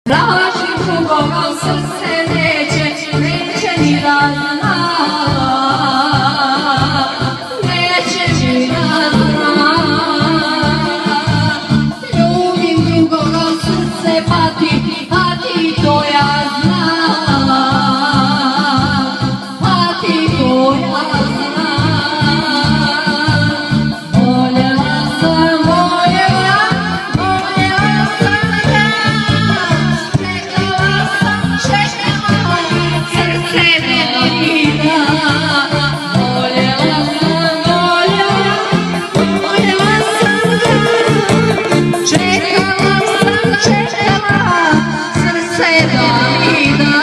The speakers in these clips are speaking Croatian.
Traži drugoga u srce neće ni razna, neće ni razna. Ljubim drugoga u srce pa ti to ja znam, pa ti to ja znam. Voljela sam, voljela sam ja, čekala sam, srce ne da. Voljela sam, voljela sam ja, čekala sam, srce da mi da.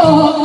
Oh